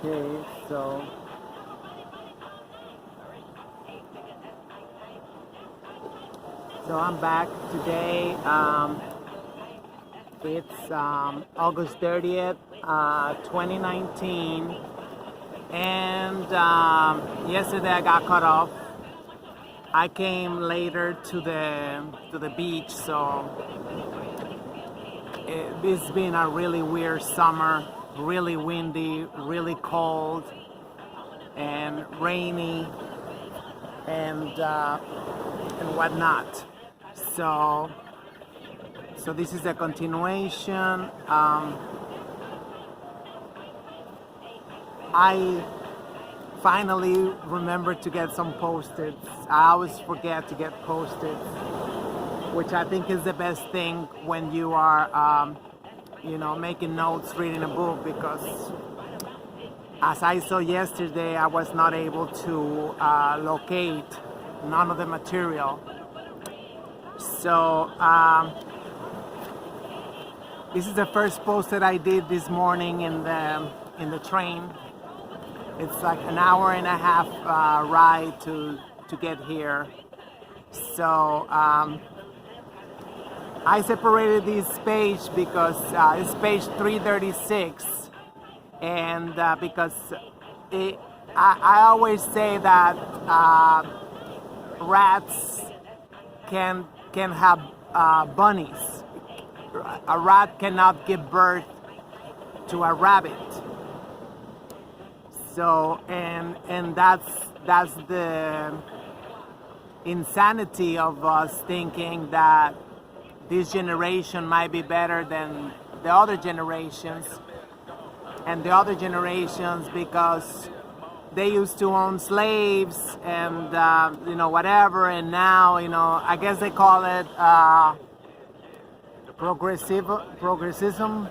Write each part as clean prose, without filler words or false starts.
Okay, so I'm back today. It's August 30th, 2019, and yesterday I got cut off. I came later to the beach, so it's been a really weird summer, really windy, really cold, and rainy, and whatnot. So this is a continuation. I finally remembered to get some Post-its. I always forget to get Post-its, which I think is the best thing when you are, making notes, reading a book, because as I saw yesterday, I was not able to locate none of the material. So this is the first post that I did this morning in the train. It's like an hour and a half ride to get here. So I separated this page because it's page 336, and because I always say that rats can have bunnies. A rat cannot give birth to a rabbit. So and that's the insanity of us thinking that this generation might be better than the other generations, and the other generations because they used to own slaves and whatever, and now I guess they call it progressism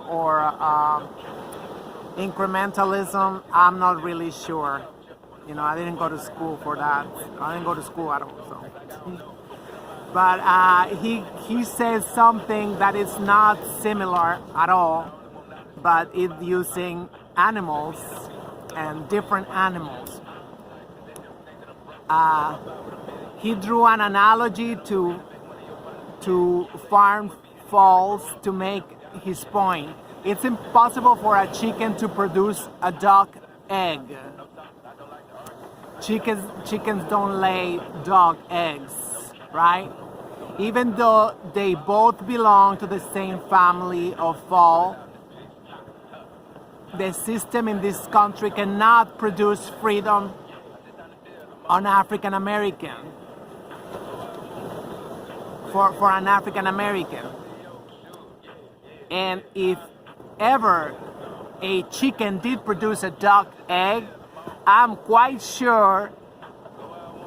or incrementalism. I'm not really sure. I didn't go to school for that. I didn't go to school at all. So. But he says something that is not similar at all, but it's using animals and different animals. He drew an analogy to farm fowls to make his point. It's impossible for a chicken to produce a duck egg. Chickens don't lay dog eggs, right? Even though they both belong to the same family of fowl, the system in this country cannot produce freedom on African American. For an African American. And if ever a chicken did produce a duck egg, I'm quite sure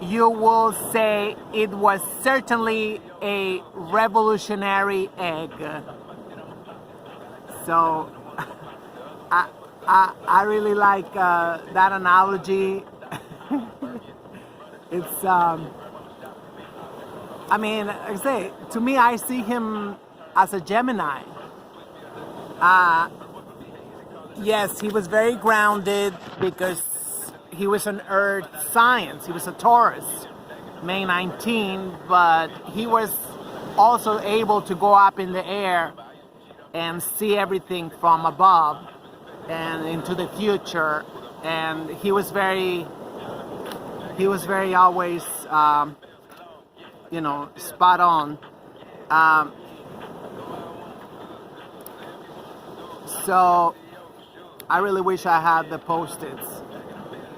you will say it was certainly a revolutionary egg. So I really like that analogy. It's like I say, to me, I see him as a Gemini. Yes, he was very grounded because he was an earth science. He was a Taurus, May 19, but he was also able to go up in the air and see everything from above and into the future. And he was very always, spot on. So I really wish I had the Post-its,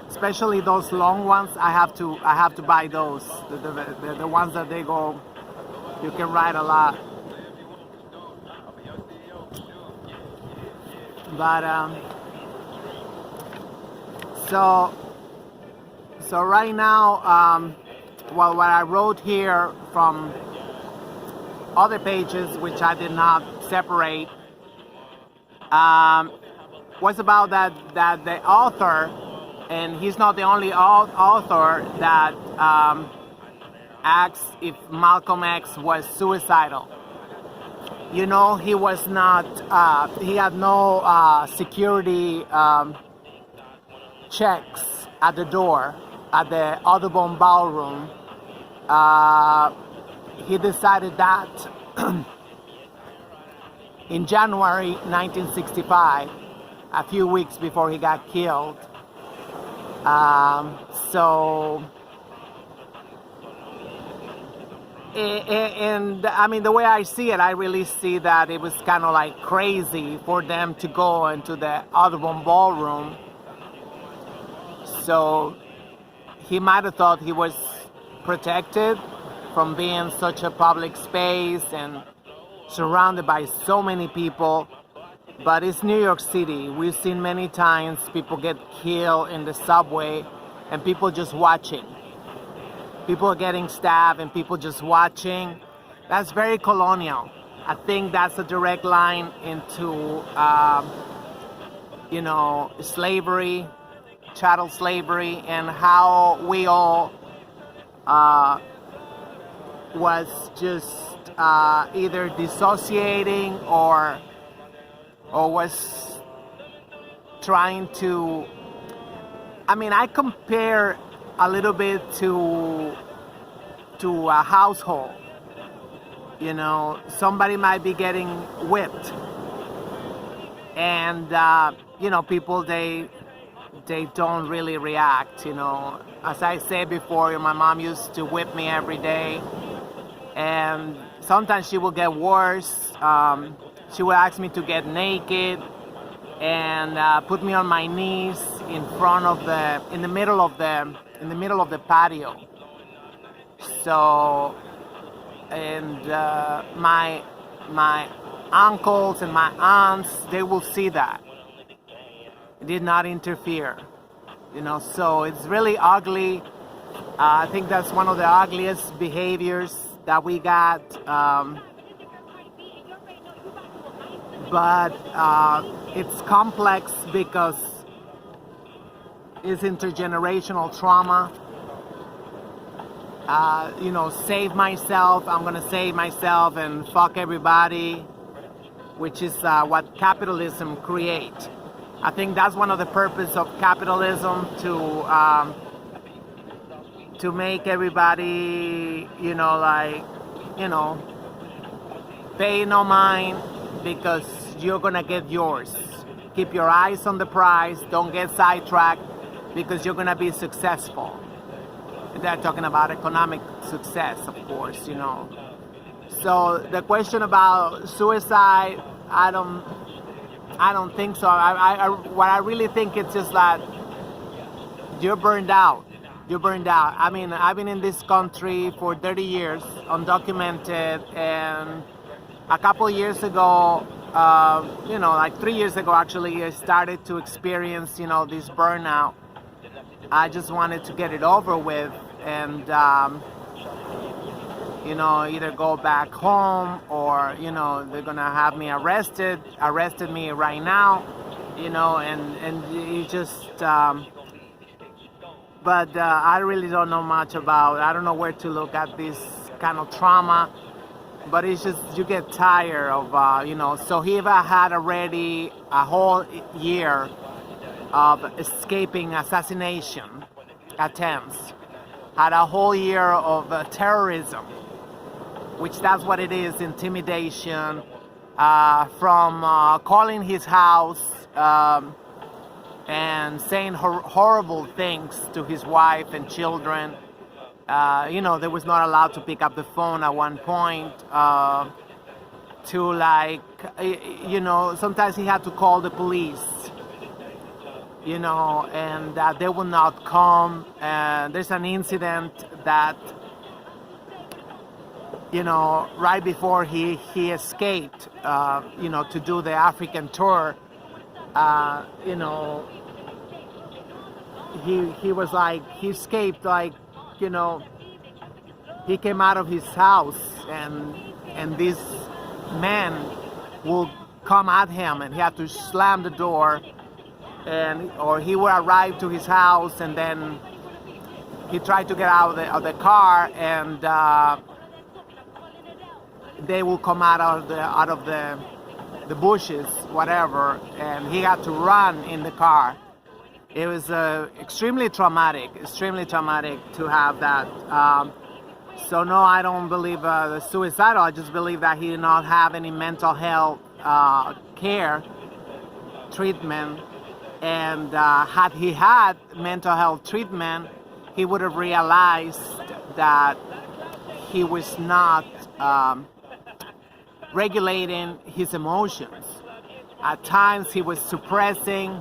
especially those long ones. I have to buy those, the ones that they go, you can write a lot. But so right now, what I wrote here from other pages, which I did not separate, was about that the author, and he's not the only author that asks if Malcolm X was suicidal. You know, he was not, he had no security checks at the door at the Audubon Ballroom. He decided that in January 1965, a few weeks before he got killed. So, and I mean, the way I see it, I really see that it was kind of like crazy for them to go into the Audubon Ballroom. So he might have thought he was protected from being such a public space and surrounded by so many people. But it's New York City. We've seen many times people get killed in the subway and people just watching. People are getting stabbed and people just watching. That's very colonial. I think that's a direct line into, slavery, chattel slavery, and how we all was just either dissociating or was trying to, I mean, I compare a little bit to a household. You know, somebody might be getting whipped, and people they don't really react. You know, as I said before, my mom used to whip me every day, and sometimes she would get worse. She would ask me to get naked and put me on my knees in the middle of the patio. So, and my uncles and my aunts, they will see that. It did not interfere, so it's really ugly. I think that's one of the ugliest behaviors that we got. But it's complex because it's intergenerational trauma. Save myself, I'm gonna save myself and fuck everybody, which is what capitalism creates. I think that's one of the purpose of capitalism, to make everybody, pay no mind, because you're gonna get yours. Keep your eyes on the prize, don't get sidetracked, because you're gonna be successful. They're talking about economic success, of course, So the question about suicide, I don't think so. What I really think it's just that you're burned out. You're burned out. I mean, I've been in this country for 30 years, undocumented, and a couple years ago, like 3 years ago actually, I started to experience, this burnout. I just wanted to get it over with and, either go back home or, they're gonna have me arrested me right now, and you just, but I really don't know much I don't know where to look at this kind of trauma. But it's just, you get tired of, so he had already a whole year of escaping assassination attempts, had a whole year of terrorism, which that's what it is, intimidation, from calling his house and saying horrible things to his wife and children. They was not allowed to pick up the phone at one point, sometimes he had to call the police, and they will not come. And there's an incident that, right before he escaped, to do the African tour, he was like, he escaped like, he came out of his house and this man will come at him and he had to slam the door, or he would arrive to his house and then he tried to get out of the car, and they will come out of the bushes, whatever, and he had to run in the car. It was extremely traumatic to have that. So no, I don't believe the suicidal. I just believe that he did not have any mental health care, treatment, and had he had mental health treatment, he would have realized that he was not regulating his emotions. At times he was suppressing,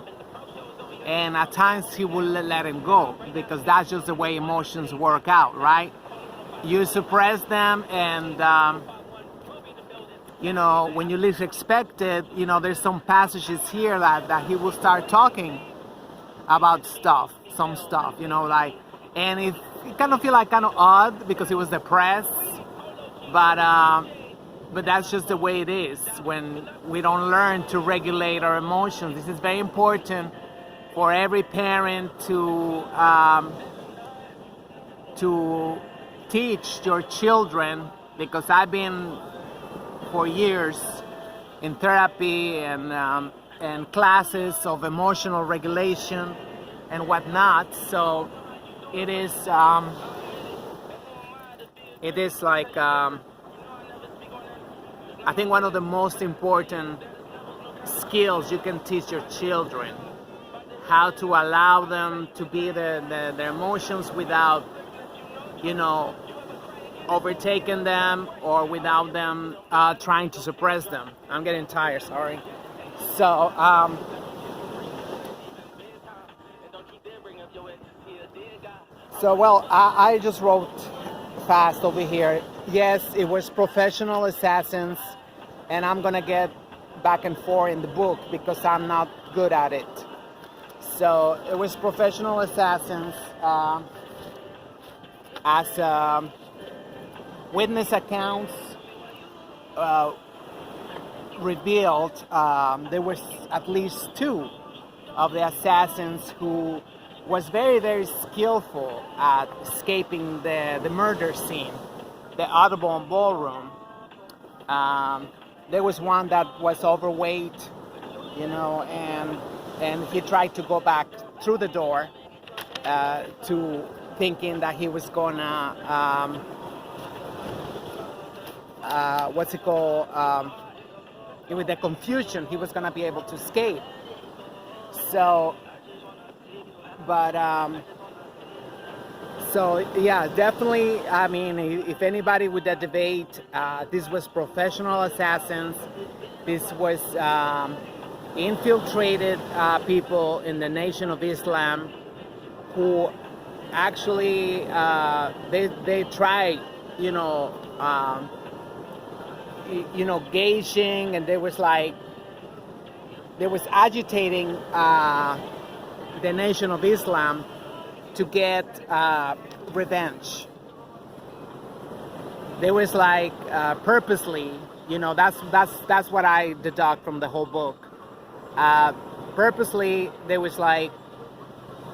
and at times he would let him go, because that's just the way emotions work out, right? You suppress them, and you know, when you least expect it, you know, there's some passages here that he will start talking about some stuff, you know, like, and it kind of feel like kind of odd because he was depressed, but that's just the way it is when we don't learn to regulate our emotions. This is very important for every parent to teach your children, because I've been for years in therapy and classes of emotional regulation and whatnot. So it is like I think one of the most important skills you can teach your children, how to allow them to be their emotions without, you know, overtaking them, or without them trying to suppress them. I'm getting tired, sorry. So well, I just wrote fast over here. Yes, it was professional assassins, and I'm gonna get back and forth in the book because I'm not good at it. So it was professional assassins. As witness accounts revealed, there was at least 2 of the assassins who was very, very skillful at escaping the murder scene, the Audubon Ballroom. There was one that was overweight, you know, and he tried to go back through the door to thinking that he was gonna with the confusion, he was gonna be able to escape. So, but so yeah, definitely. I mean, if anybody would debate, this was professional assassins. This was infiltrated people in the Nation of Islam who actually they tried, you know, gauging, and there was agitating the Nation of Islam to get revenge. There was purposely, you know, that's what I deduct from the whole book. Purposely, there was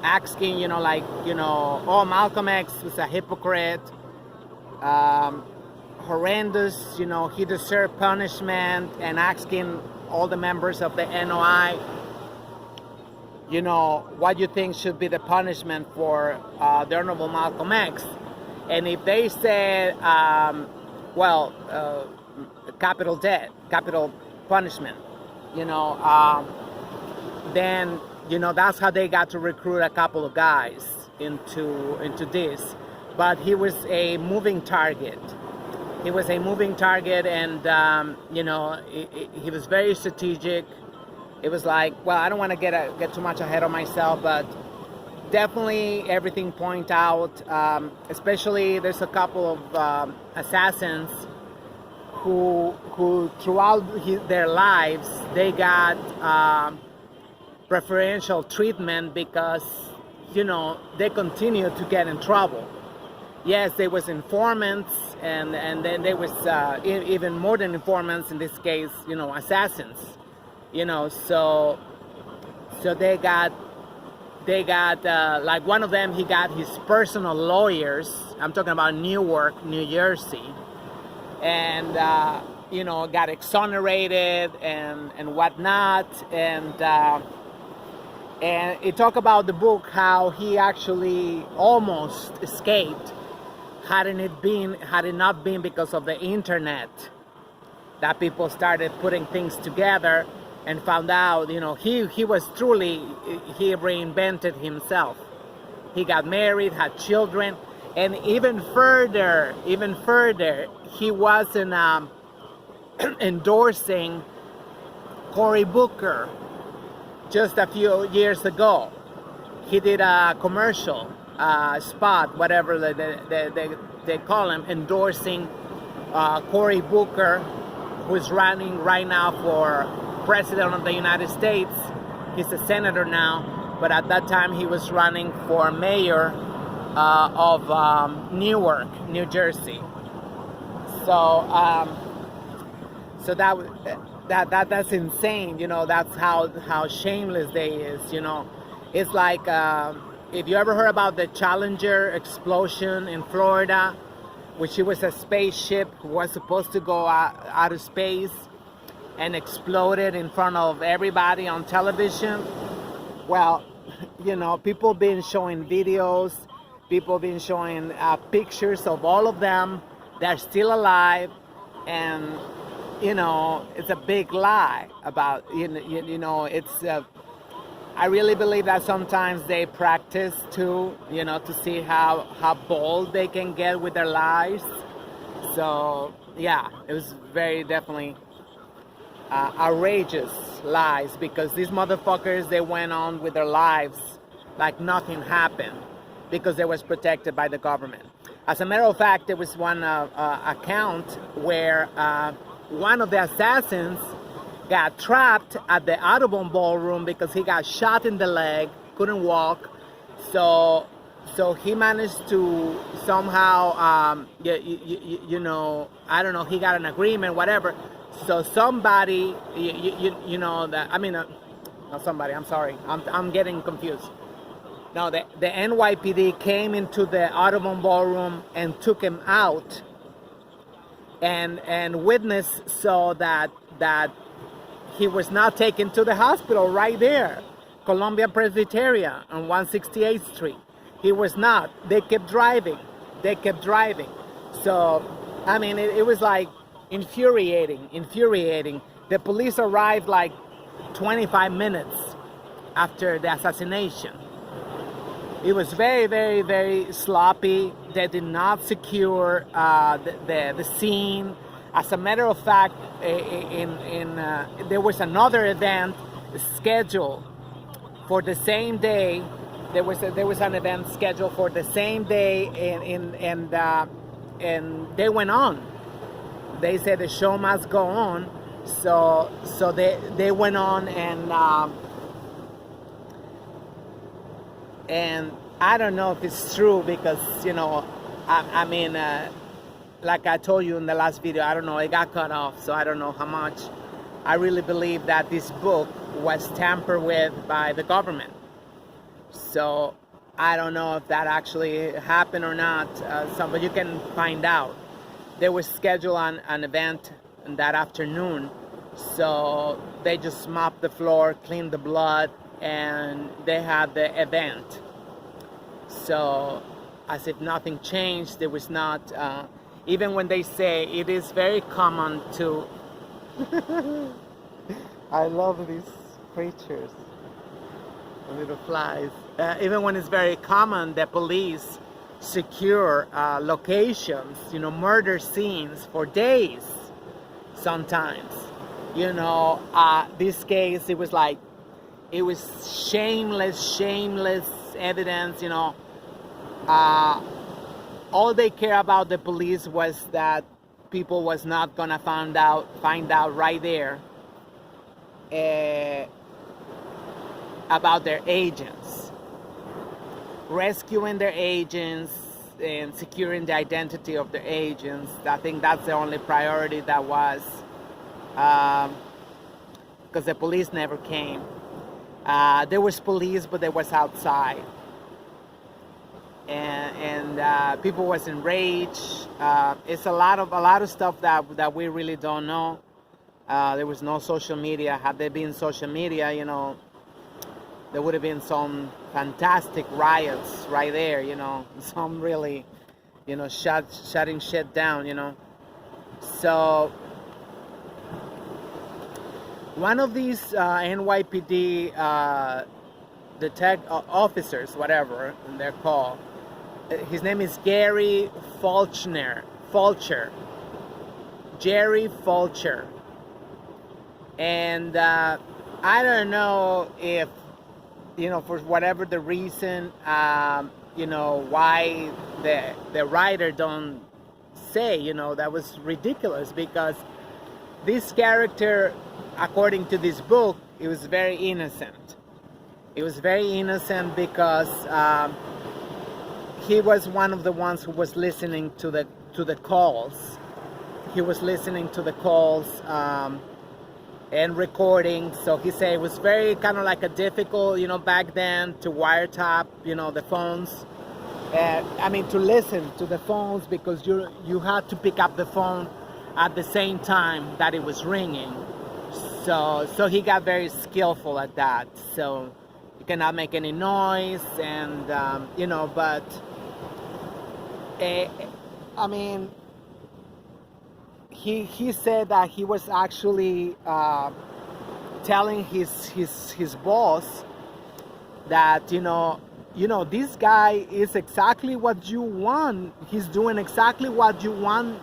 asking, you know, oh, Malcolm X was a hypocrite, horrendous, you know, he deserved punishment, and asking all the members of the NOI, you know, what you think should be the punishment for the Honorable Malcolm X. And if they said, capital death, capital punishment, you know, then, you know, that's how they got to recruit a couple of guys into this. But he was a moving target. He was a moving target, and you know, he was very strategic. It was well, I don't want to get too much ahead of myself, but definitely everything point out. Especially, there's a couple of assassins who throughout their lives they got preferential treatment because, you know, they continue to get in trouble. Yes, there was informants, and then there was even more than informants in this case, you know, assassins, you know. So they got one of them, he got his personal lawyers. I'm talking about Newark, New Jersey, and you know, got exonerated and whatnot, and it talked about the book how he actually almost escaped had it not been because of the internet, that people started putting things together and found out, you know, he was truly, he reinvented himself. He got married, had children, and even further, he wasn't endorsing Cory Booker just a few years ago. He did a commercial spot, whatever they call him, endorsing Cory Booker, who's running right now for president of the United States. He's a senator now, but at that time he was running for mayor of Newark, New Jersey. So so that's insane, you know. That's how shameless they is, you know. It's like if you ever heard about the Challenger explosion in Florida, which it was a spaceship was supposed to go out of space and exploded in front of everybody on television. Well, you know, people been showing videos, people been showing pictures of all of them. They're still alive, and you know, it's a big lie about, you know, it's I really believe that sometimes they practice too, you know, to see how bold they can get with their lies. So yeah, it was very definitely outrageous lies, because these motherfuckers, they went on with their lives like nothing happened because they was protected by the government. As a matter of fact, there was one account where one of the assassins got trapped at the Audubon Ballroom because he got shot in the leg, couldn't walk. So he managed to somehow, you know, I don't know, he got an agreement, whatever. So somebody, you know, not somebody, I'm sorry, I'm getting confused. No, the NYPD came into the Audubon Ballroom and took him out, and witness saw that he was not taken to the hospital right there, Columbia Presbyterian on 168th Street. He was not. They kept driving. So, I mean, it was like infuriating. The police arrived like 25 minutes after the assassination. It was very, very, very sloppy. They did not secure the scene. As a matter of fact, there was another event scheduled for the same day. There was an event scheduled for the same day, and they went on. They said the show must go on, so they went on, and I don't know if it's true, because, you know, I mean, like I told you in the last video, I don't know, it got cut off, so I don't know how much. I really believe that this book was tampered with by the government. So I don't know if that actually happened or not, but you can find out. They were scheduled on an event that afternoon, so they just mopped the floor, cleaned the blood, and they had the event. So as if nothing changed, there was not, even when they say it is very common to, I love these creatures, the little flies. Even when it's very common, the police secure locations, you know, murder scenes for days sometimes. You know, this case, it was like, it was shameless evidence, you know. All they care about, the police, was that people was not gonna find out right there about their agents, rescuing their agents and securing the identity of their agents. I think that's the only priority that was, because the police never came. There was police, but they was outside. and people was enraged. It's a lot of stuff that we really don't know. There was no social media. Had there been social media, there would have been some fantastic riots right there, some really, shutting shit down, So one of these NYPD officers, whatever they're called, his name is Gary Fulcher. Jerry Fulcher. And I don't know if, for whatever the reason, why the writer don't say, that was ridiculous, because this character, according to this book, it was very innocent. It was very innocent because he was one of the ones who was listening to the calls. He was listening to the calls and recording. So he said it was very kind of like a difficult, back then to wiretap, the phones. To listen to the phones, because you had to pick up the phone at the same time that it was ringing. So he got very skillful at that. So you cannot make any noise, and but he said that he was actually telling his boss that this guy is exactly what you want. He's doing exactly what you want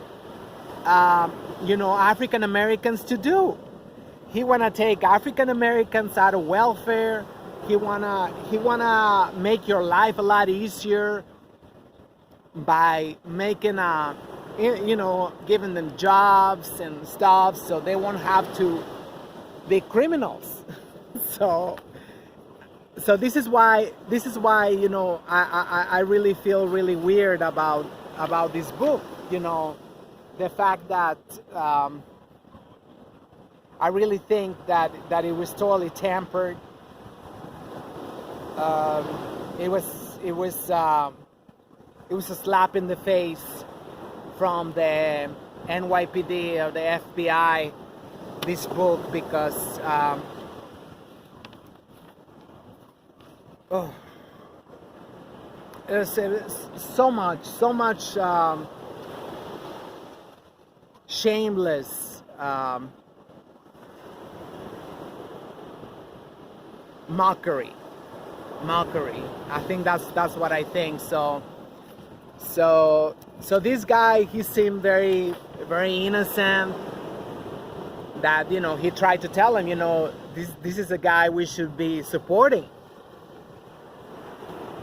African Americans to do. He wanna take African Americans out of welfare. He wanna make your life a lot easier by making giving them jobs and stuff, so they won't have to be criminals. So this is why I really feel really weird about this book. The fact that I really think that it was totally tampered. It was a slap in the face from the NYPD or the FBI, this book, because there's so much shameless mockery. I think that's what I think. So this guy, he seemed very, very innocent. That he tried to tell him, this is a guy we should be supporting,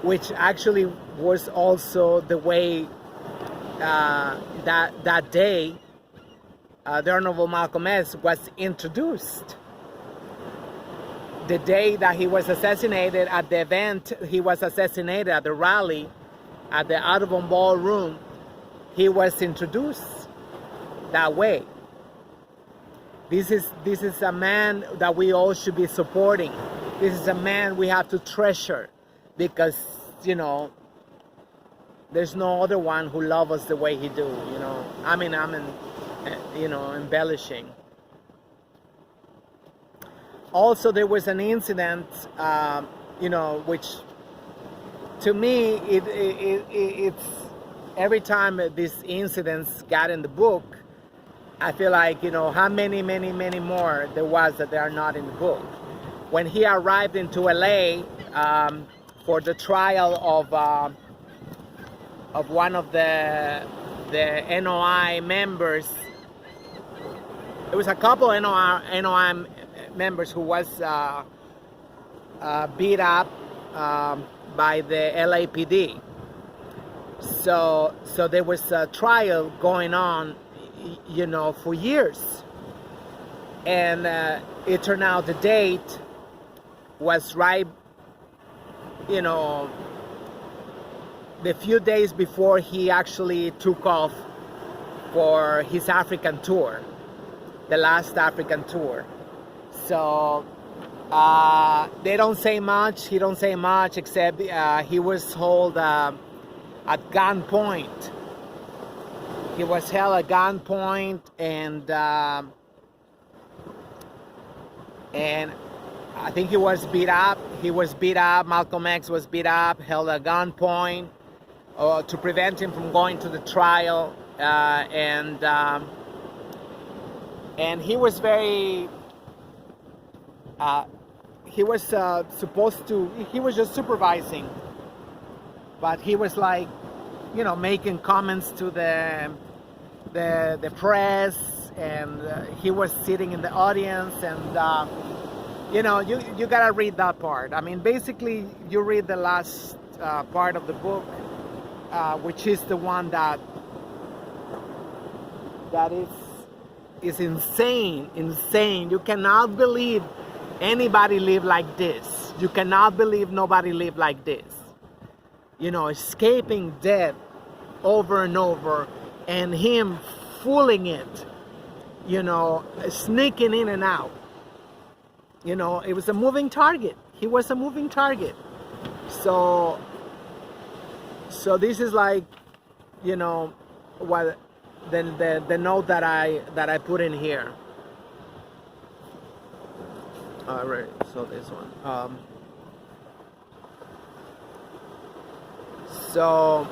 which actually was also the way that day the Honorable Malcolm X was introduced. The day that he was assassinated, at the event he was assassinated, at the rally at the Audubon Ballroom, he was introduced that way. This is a man that we all should be supporting. This is a man we have to treasure, because there's no other one who loves us the way he do. I'm embellishing. Also, there was an incident, which to me, it's every time these incidents got in the book, I feel like, how many more there was that they are not in the book. When he arrived into LA for the trial of one of the NOI members, there was a couple of NOI members who was beat up by the LAPD. So there was a trial going on, for years. And it turned out the date was right, the few days before he actually took off for his African tour, the last African tour. So they don't say much. He don't say much, except he was told at gunpoint. He was held at gunpoint, and I think he was beat up. He was beat up. Malcolm X was beat up, held at gunpoint to prevent him from going to the trial, and he was very. He was supposed to. He was just supervising, but he was like, you know, making comments to the press, and he was sitting in the audience, and you know, you gotta read that part. I mean, basically, you read the last part of the book, which is the one that is insane. You cannot believe anybody live like this. You cannot believe nobody live like this. You know, escaping death over and over, and him fooling it, you know, sneaking in and out. You know, it was a moving target. He was a moving target. So this is like, you know, what the note that I put in here. All right, so this one. So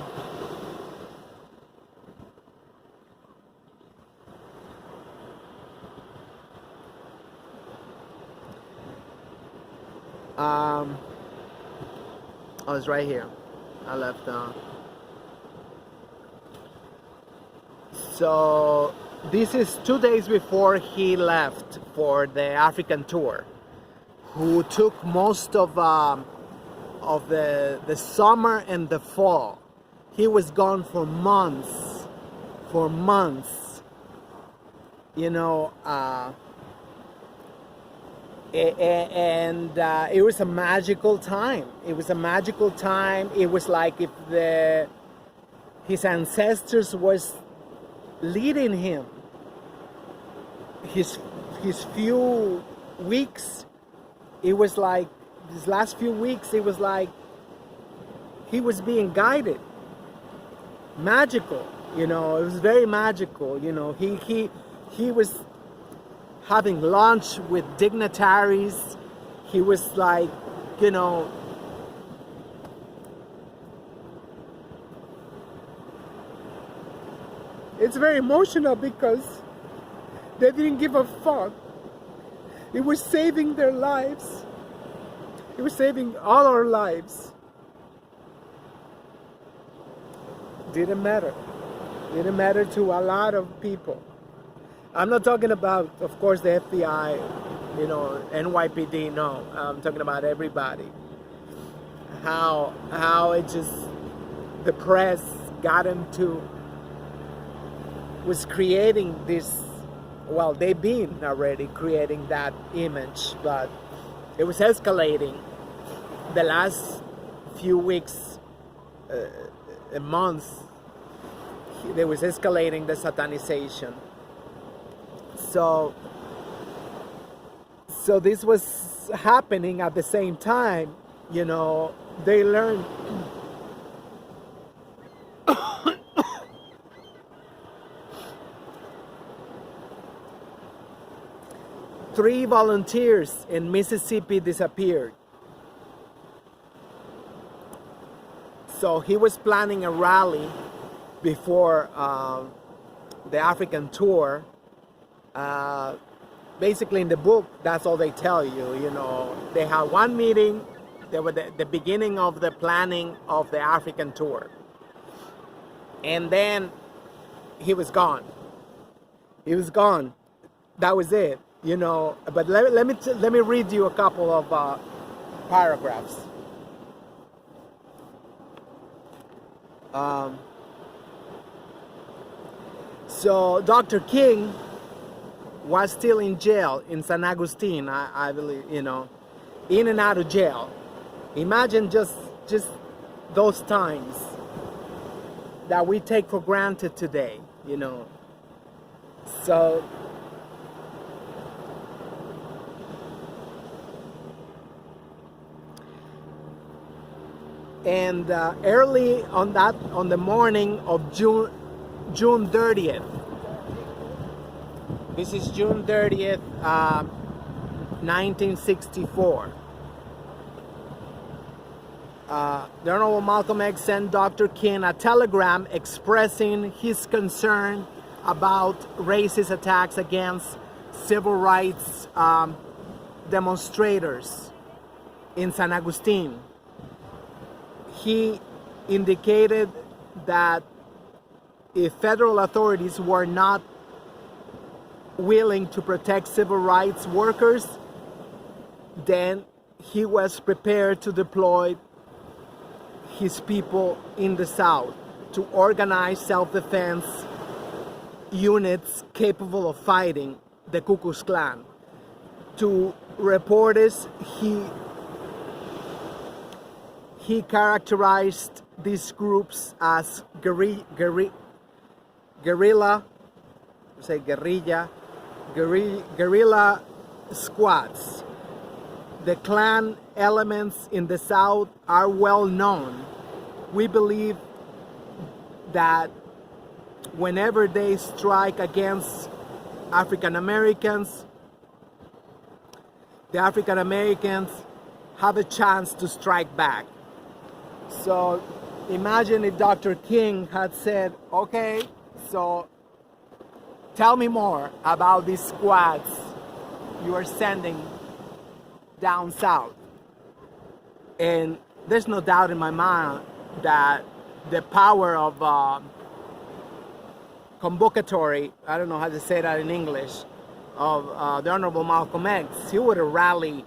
oh, it's right here. I left. So this is 2 days before he left for the African tour, who took most of the summer and the fall. He was gone for months, you know, and it was a magical time. It was a magical time. It was like if his ancestors was leading him. His few weeks, it was like, these last few weeks, it was like he was being guided. Magical, you know, it was very magical. You know, he was having lunch with dignitaries. He was like, you know, it's very emotional because they didn't give a fuck. It was saving their lives. It was saving all our lives. Didn't matter. Didn't matter to a lot of people. I'm not talking about, of course, the FBI, you know, NYPD, no. I'm talking about everybody. How it just, the press got into, was creating this, well, they've been already creating that image, but it was escalating the last few weeks, months. There was escalating the satanization. So this was happening at the same time. You know, they learned. Three volunteers in Mississippi disappeared. So he was planning a rally before the African tour. Basically in the book, that's all they tell you. You know, they had one meeting. They were the beginning of the planning of the African tour. And then he was gone. He was gone. That was it. You know, but let me read you a couple of paragraphs. So Dr. King was still in jail in San Agustin, I believe, you know, in and out of jail. Imagine just those times that we take for granted today, you know. So And early on the morning of June 30th, this is June 30th, 1964. The Honorable Malcolm X sent Dr. King a telegram expressing his concern about racist attacks against civil rights demonstrators in San Agustin. He indicated that if federal authorities were not willing to protect civil rights workers, then he was prepared to deploy his people in the South to organize self-defense units capable of fighting the Ku Klux Klan. To reporters, he characterized these groups as guerrilla squads. The Klan elements in the South are well known. We believe that whenever they strike against African Americans, the African Americans have a chance to strike back. So imagine if Dr. King had said, okay, so tell me more about these squads you are sending down south. And there's no doubt in my mind that the power of convocatory, I don't know how to say that in English, of the Honorable Malcolm X, he would have rallied